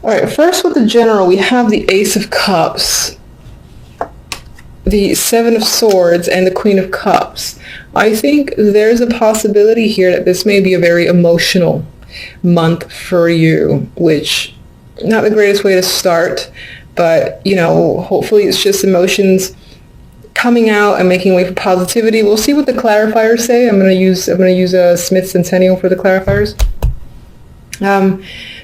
All right, first with the general, we have the Ace of Cups, the Seven of Swords, and the Queen of Cups. I think there's a possibility here that this may be a very emotional month for you, which not the greatest way to start, but you know, hopefully it's just emotions coming out and making way for positivity. We'll see what the clarifiers say. I'm going to use a Smith Centennial for the clarifiers.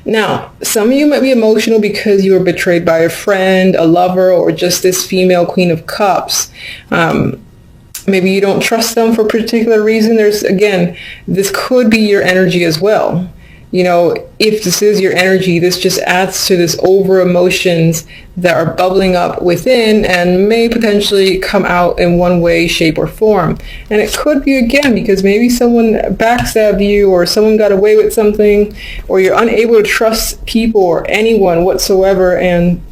Now, some of you might be emotional because you were betrayed by a friend, a lover, or just this female Queen of Cups. Maybe you don't trust them for a particular reason. This could be your energy as well. You know, if this is your energy, this just adds to this over emotions that are bubbling up within and may potentially come out in one way, shape, or form. And it could be, again, because maybe someone backstabbed you, or someone got away with something, or you're unable to trust people or anyone whatsoever, and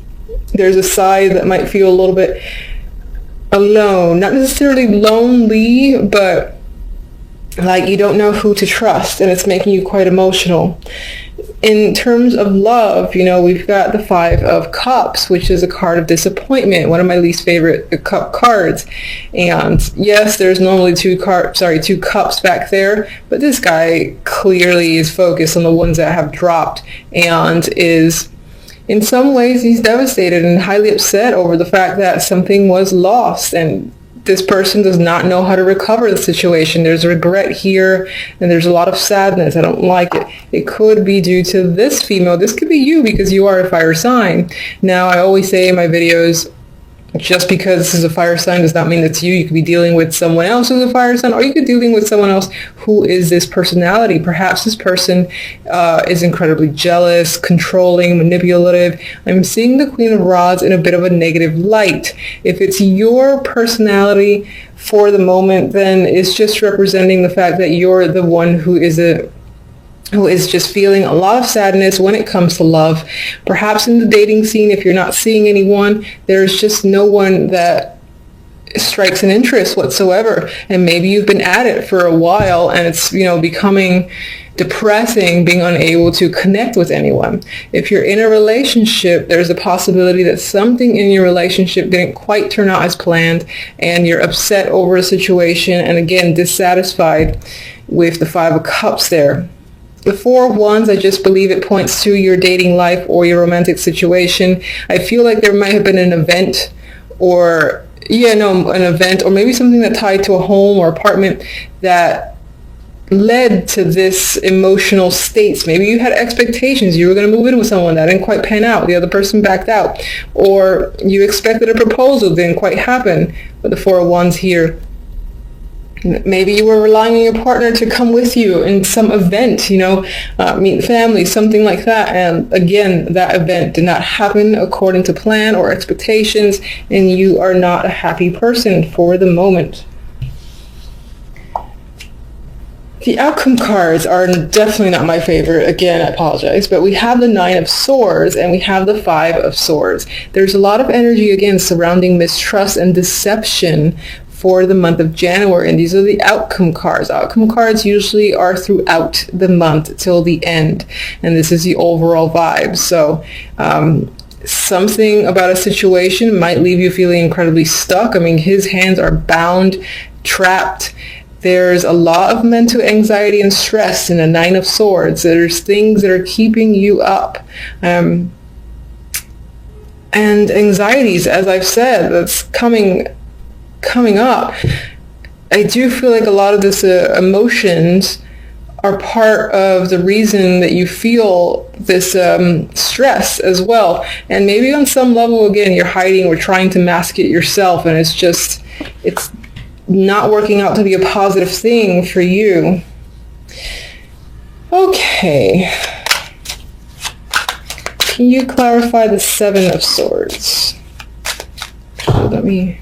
there's a side that might feel a little bit alone. Not necessarily lonely, but like you don't know who to trust, and it's making you quite emotional. In terms of love, you know, we've got the Five of Cups, which is a card of disappointment, one of my least favorite cup cards. And yes, there's normally two cups back there, but this guy clearly is focused on the ones that have dropped, and is, in some ways, he's devastated and highly upset over the fact that something was lost, and this person does not know how to recover the situation. There's regret here, and there's a lot of sadness. I don't like it. It could be due to this female. This could be you because you are a fire sign. Now, I always say in my videos, just because this is a fire sign does not mean it's you. You could be dealing with someone else who's a fire sign, or you could be dealing with someone else who is this personality. Perhaps this person is incredibly jealous, controlling, manipulative. I'm seeing the Queen of Rods in a bit of a negative light. If it's your personality for the moment, then it's just representing the fact that you're the one who is just feeling a lot of sadness when it comes to love. Perhaps in the dating scene, if you're not seeing anyone, there's just no one that strikes an interest whatsoever. And maybe you've been at it for a while, and it's, you know, becoming depressing, being unable to connect with anyone. If you're in a relationship, there's a possibility that something in your relationship didn't quite turn out as planned, and you're upset over a situation, and again, dissatisfied with the Five of Cups there. The Four of Wands, I just believe it points to your dating life or your romantic situation. I feel like there might have been an event, or an event, or maybe something that tied to a home or apartment that led to this emotional states. Maybe you had expectations. You were going to move in with someone that didn't quite pan out. The other person backed out. Or you expected a proposal, didn't quite happen. But the Four of Wands here, maybe you were relying on your partner to come with you in some event, meet family, something like that. And again, that event did not happen according to plan or expectations, and you are not a happy person for the moment. The outcome cards are definitely not my favorite. Again, I apologize, but we have the Nine of Swords and we have the Five of Swords. There's a lot of energy, again, surrounding mistrust and deception for the month of January, and these are the outcome cards. Outcome cards usually are throughout the month till the end, and this is the overall vibe. So something about a situation might leave you feeling incredibly stuck. I mean, his hands are bound, trapped. There's a lot of mental anxiety and stress in the Nine of Swords. There's things that are keeping you up. And anxieties, as I've said, that's coming up. I do feel like a lot of this emotions are part of the reason that you feel this stress as well. And maybe on some level, again, you're hiding or trying to mask it yourself, and it's not working out to be a positive thing for you. Okay. Can you clarify the Seven of Swords? Let me...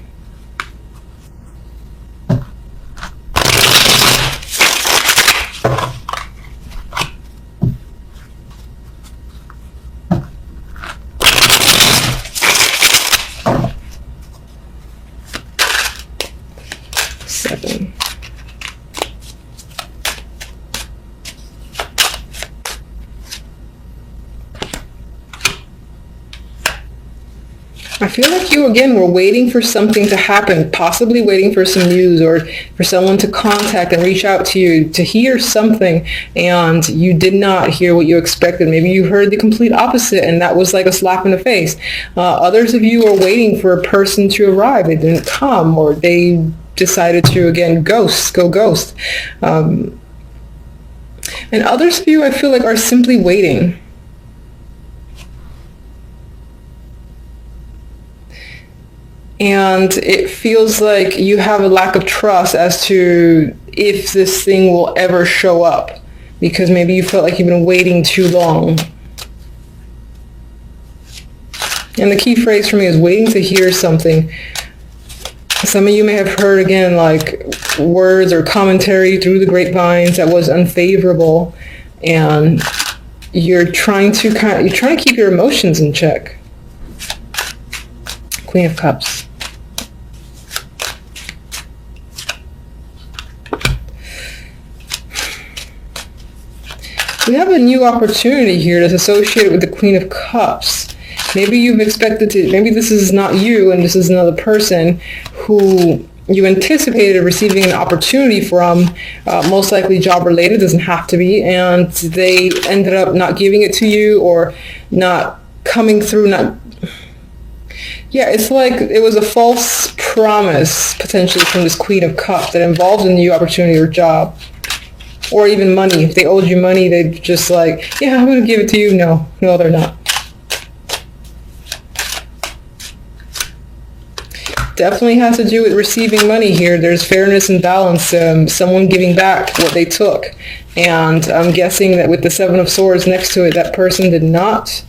I feel like you, again, were waiting for something to happen, possibly waiting for some news or for someone to contact and reach out to you to hear something, and you did not hear what you expected. Maybe you heard the complete opposite, and that was like a slap in the face. Others of you are waiting for a person to arrive. They didn't come, or they decided to, again, go ghost. And others of you, I feel like, are simply waiting. And it feels like you have a lack of trust as to if this thing will ever show up, because maybe you felt like you've been waiting too long. And the key phrase for me is waiting to hear something. Some of you may have heard, again, like words or commentary through the grapevines that was unfavorable, and you're trying to keep your emotions in check. Queen of Cups. We have a new opportunity here that's associated with the Queen of Cups. Maybe you've expected to, maybe this is not you and this is another person who you anticipated receiving an opportunity from, most likely job related, doesn't have to be, and they ended up not giving it to you or not coming through, it's like it was a false promise potentially from this Queen of Cups that involved a new opportunity or job. Or even money. If they owed you money, they'd just like, yeah, I'm going to give it to you. No, they're not. Definitely has to do with receiving money here. There's fairness and balance. Someone giving back what they took. And I'm guessing that with the Seven of Swords next to it, that person did not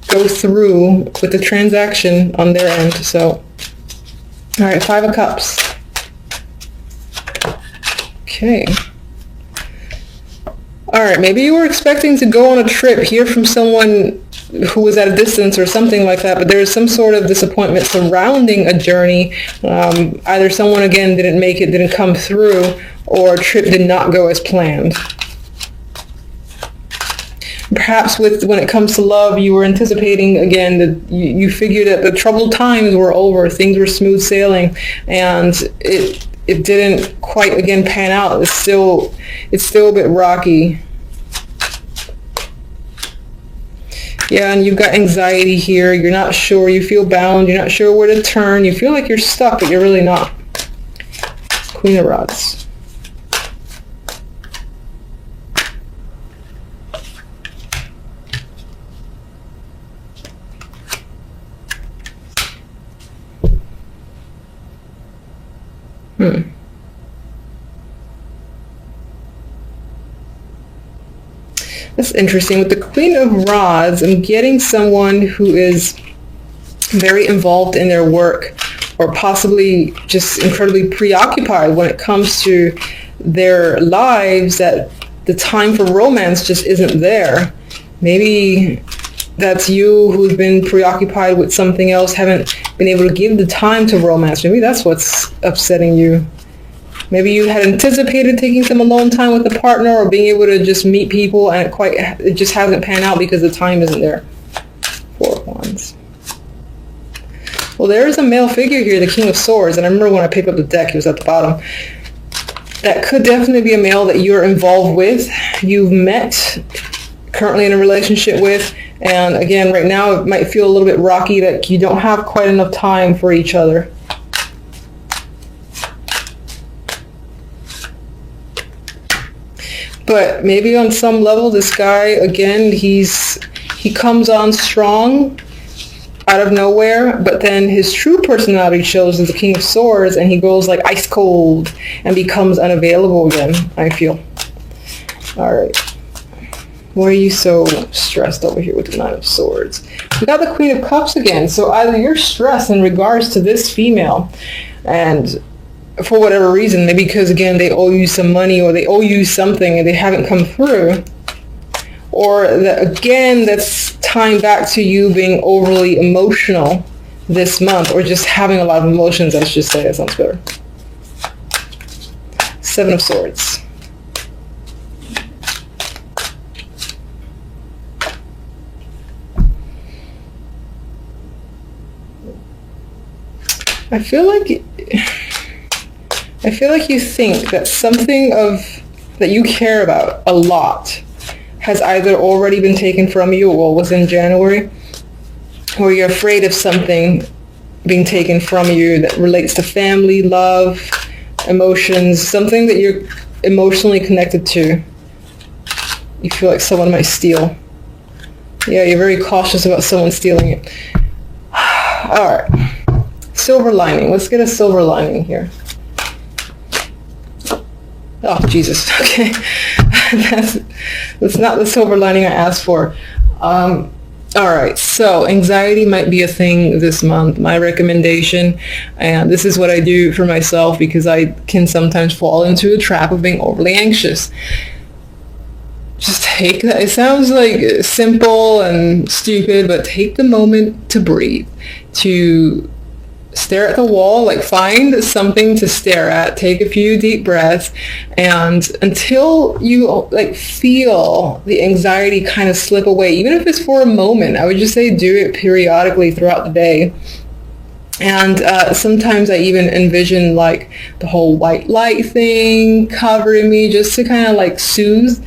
go through with the transaction on their end. So, all right, Five of Cups. Okay. All right, maybe you were expecting to go on a trip, hear from someone who was at a distance or something like that, but there is some sort of disappointment surrounding a journey. Either someone, again, didn't make it, didn't come through, or a trip did not go as planned. Perhaps when it comes to love, you were anticipating, again, that you figured that the troubled times were over, things were smooth sailing, and it didn't quite, again, pan out. It's still a bit rocky. Yeah, and you've got anxiety here. You're not sure. You feel bound. You're not sure where to turn. You feel like you're stuck, but you're really not. Queen of Rods. That's interesting. With the Queen of Rods, I'm getting someone who is very involved in their work, or possibly just incredibly preoccupied when it comes to their lives, that the time for romance just isn't there. Maybe that's you who's been preoccupied with something else, haven't been able to give the time to romance. Maybe that's what's upsetting you. Maybe you had anticipated taking some alone time with a partner or being able to just meet people, and it just hasn't panned out because the time isn't there. Four of Wands. Well, there is a male figure here, the King of Swords, and I remember when I picked up the deck, he was at the bottom. That could definitely be a male that you're involved with, you've met, currently in a relationship with, and again, right now it might feel a little bit rocky that you don't have quite enough time for each other. But maybe on some level, this guy, again, he comes on strong out of nowhere, but then his true personality shows as the King of Swords, and he goes like ice cold and becomes unavailable again, I feel. All right. Why are you so stressed over here with the Nine of Swords? We got the Queen of Cups again. So either you're stressed in regards to this female, and for whatever reason, maybe because, again, they owe you some money or they owe you something and they haven't come through, or that, again, that's tying back to you being overly emotional this month, or just having a lot of emotions, let's just say. That sounds better. Seven of Swords. I feel like you think that something that you care about a lot has either already been taken from you or was in January, or you're afraid of something being taken from you that relates to family, love, emotions, something that you're emotionally connected to. You feel like someone might steal. Yeah, you're very cautious about someone stealing it. All right. Silver lining. Let's get a silver lining here. Oh, Jesus. Okay. That's not the silver lining I asked for. All right. So anxiety might be a thing this month. My recommendation, and this is what I do for myself because I can sometimes fall into a trap of being overly anxious. Just take that. It sounds like simple and stupid, but take the moment to breathe, to stare at the wall, like find something to stare at, take a few deep breaths, and until you like feel the anxiety kind of slip away, even if it's for a moment, I would just say do it periodically throughout the day. And sometimes I even envision like the whole white light thing covering me just to kind of like soothe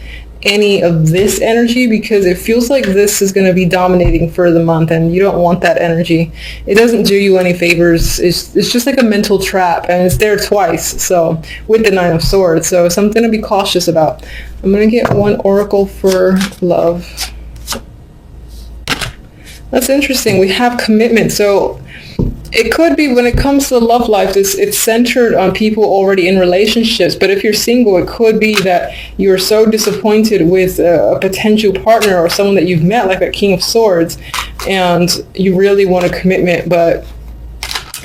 any of this energy, because it feels like this is going to be dominating for the month and you don't want that energy. It doesn't do you any favors. It's just like a mental trap, and it's there twice, so with the Nine of Swords, so something to be cautious about. I'm going to get one oracle for love. That's interesting. We have commitment. So it could be, when it comes to the love life, it's centered on people already in relationships. But if you're single, it could be that you're so disappointed with a potential partner or someone that you've met, like that King of Swords, and you really want a commitment, but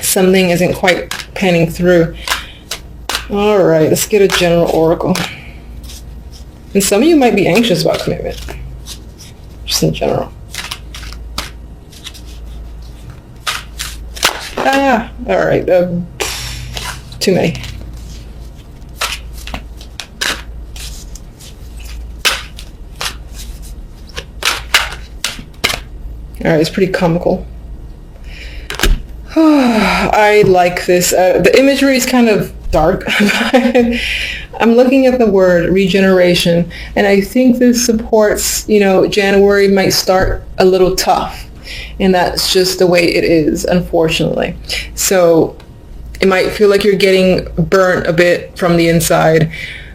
something isn't quite panning through. All right, let's get a general oracle. And some of you might be anxious about commitment, just in general. All right, too many. All right, it's pretty comical. I like this. The imagery is kind of dark. I'm looking at the word regeneration, and I think this supports, January might start a little tough. And that's just the way it is, unfortunately. So it might feel like you're getting burnt a bit from the inside.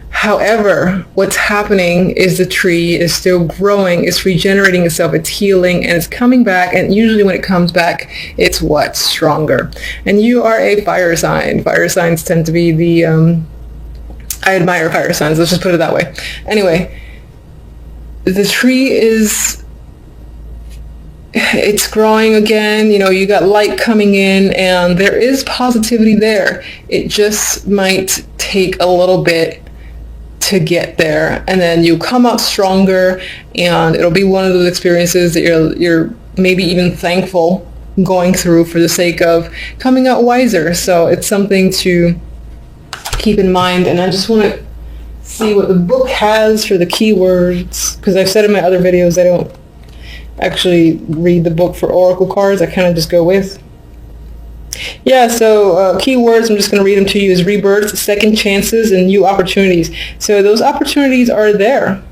However, what's happening is the tree is still growing, it's regenerating itself, it's healing, and it's coming back. And usually when it comes back, it's what's stronger. And you are a fire sign. Fire signs tend to be the, I admire fire signs, let's just put it that way. Anyway, the tree it's growing again, you got light coming in, and there is positivity there. It just might take a little bit to get there, and then you come out stronger, and it'll be one of those experiences that you're maybe even thankful going through for the sake of coming out wiser. So it's something to keep in mind. And I just want to see what the book has for the keywords, because I've said in my other videos I don't actually read the book for oracle cards. I kind of just go with. Yeah, so keywords, I'm just going to read them to you, is rebirths, second chances, and new opportunities. So those opportunities are there,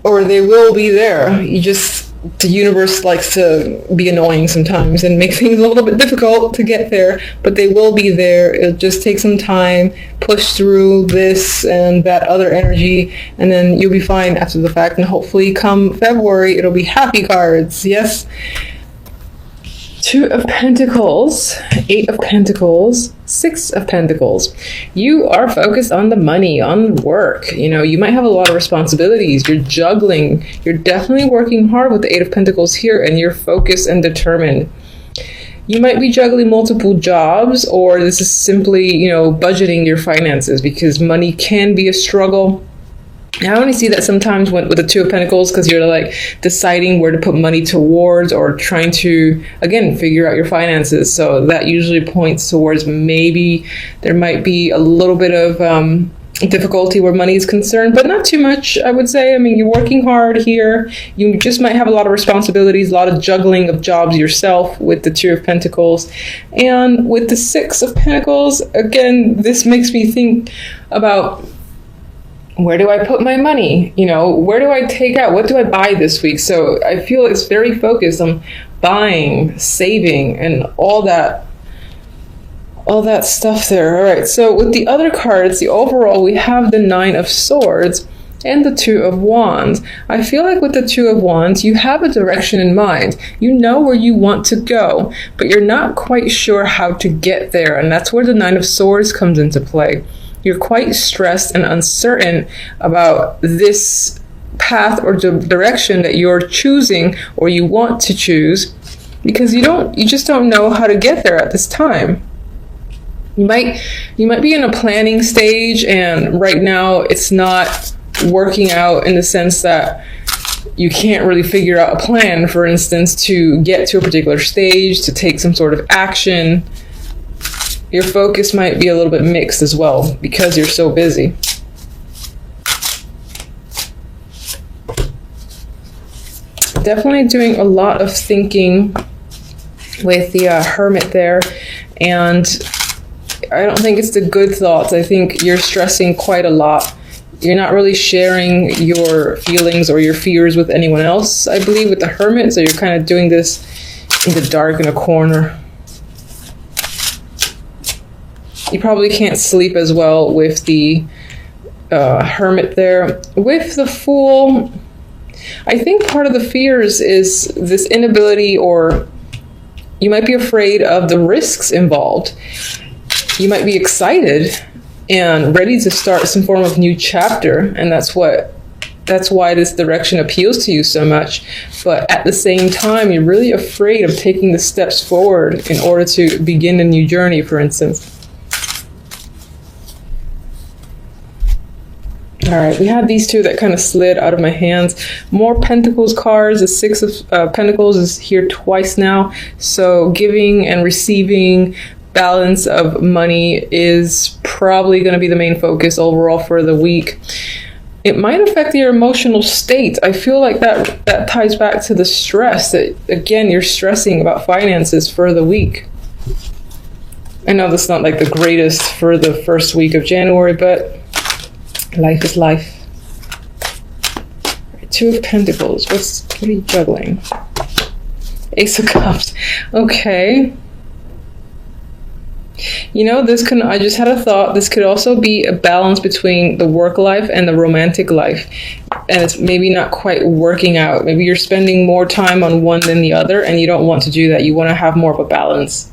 or they will be there. The universe likes to be annoying sometimes and make things a little bit difficult to get there, but they will be there. It'll just take some time, push through this and that other energy, and then you'll be fine after the fact. And hopefully come February, it'll be happy cards. Yes. Two of Pentacles, Eight of Pentacles, Six of Pentacles. You are focused on the money, on work. You might have a lot of responsibilities. You're juggling. You're definitely working hard with the Eight of Pentacles here, and you're focused and determined. You might be juggling multiple jobs, or this is simply, budgeting your finances, because money can be a struggle. I only see that sometimes with the Two of Pentacles, because you're like deciding where to put money towards, or trying to, again, figure out your finances. So that usually points towards maybe there might be a little bit of difficulty where money is concerned, but not too much, I would say. I mean, you're working hard here. You just might have a lot of responsibilities, a lot of juggling of jobs yourself with the Two of Pentacles. And with the Six of Pentacles, again, this makes me think about, where do I put my money? You know, where do I take out? What do I buy this week? So I feel it's very focused on buying, saving, and all that stuff there. All right, so with the other cards, the overall, we have the Nine of Swords and the Two of Wands. I feel like with the Two of Wands, you have a direction in mind. You know where you want to go, but you're not quite sure how to get there. And that's where the Nine of Swords comes into play. You're quite stressed and uncertain about this path or direction that you're choosing or you want to choose, because you just don't know how to get there at this time. You might be in a planning stage, and right now it's not working out in the sense that you can't really figure out a plan, for instance, to get to a particular stage, to take some sort of action. Your focus might be a little bit mixed as well because you're so busy. Definitely doing a lot of thinking with the Hermit there, and I don't think it's the good thoughts. I think you're stressing quite a lot. You're not really sharing your feelings or your fears with anyone else, I believe, with the Hermit. So you're kind of doing this in the dark in a corner. You probably can't sleep as well with the Hermit there. With the Fool, I think part of the fears is this inability, or you might be afraid of the risks involved. You might be excited and ready to start some form of new chapter, and that's why this direction appeals to you so much. But at the same time, you're really afraid of taking the steps forward in order to begin a new journey, for instance. All right, we had these two that kind of slid out of my hands. More Pentacles cards. The Six of Pentacles is here twice now. So giving and receiving, balance of money is probably going to be the main focus overall for the week. It might affect your emotional state. I feel like that ties back to the stress that, again, you're stressing about finances for the week. I know that's not like the greatest for the first week of January, but life is life. Two of Pentacles. What are you juggling? Ace of Cups. Okay. You know, I just had a thought. This could also be a balance between the work life and the romantic life. And it's maybe not quite working out. Maybe you're spending more time on one than the other, and you don't want to do that. You want to have more of a balance.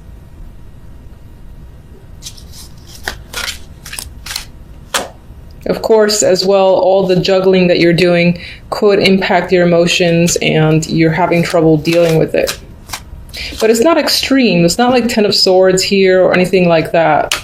Of course, as well, all the juggling that you're doing could impact your emotions, and you're having trouble dealing with it. But it's not extreme. It's not like Ten of Swords here or anything like that.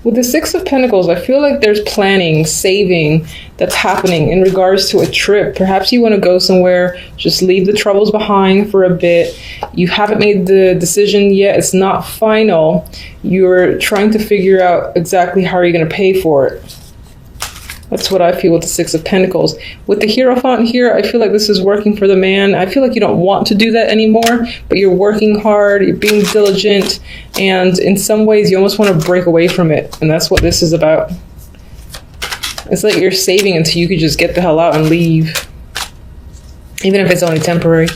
With the Six of Pentacles, I feel like there's planning, saving that's happening in regards to a trip. Perhaps you want to go somewhere, just leave the troubles behind for a bit. You haven't made the decision yet. It's not final. You're trying to figure out exactly how you're going to pay for it. That's what I feel with the Six of Pentacles. With the Hierophant here, I feel like this is working for the man. I feel like you don't want to do that anymore, but you're working hard, you're being diligent, and in some ways you almost want to break away from it. And that's what this is about. It's like you're saving until you could just get the hell out and leave, even if it's only temporary.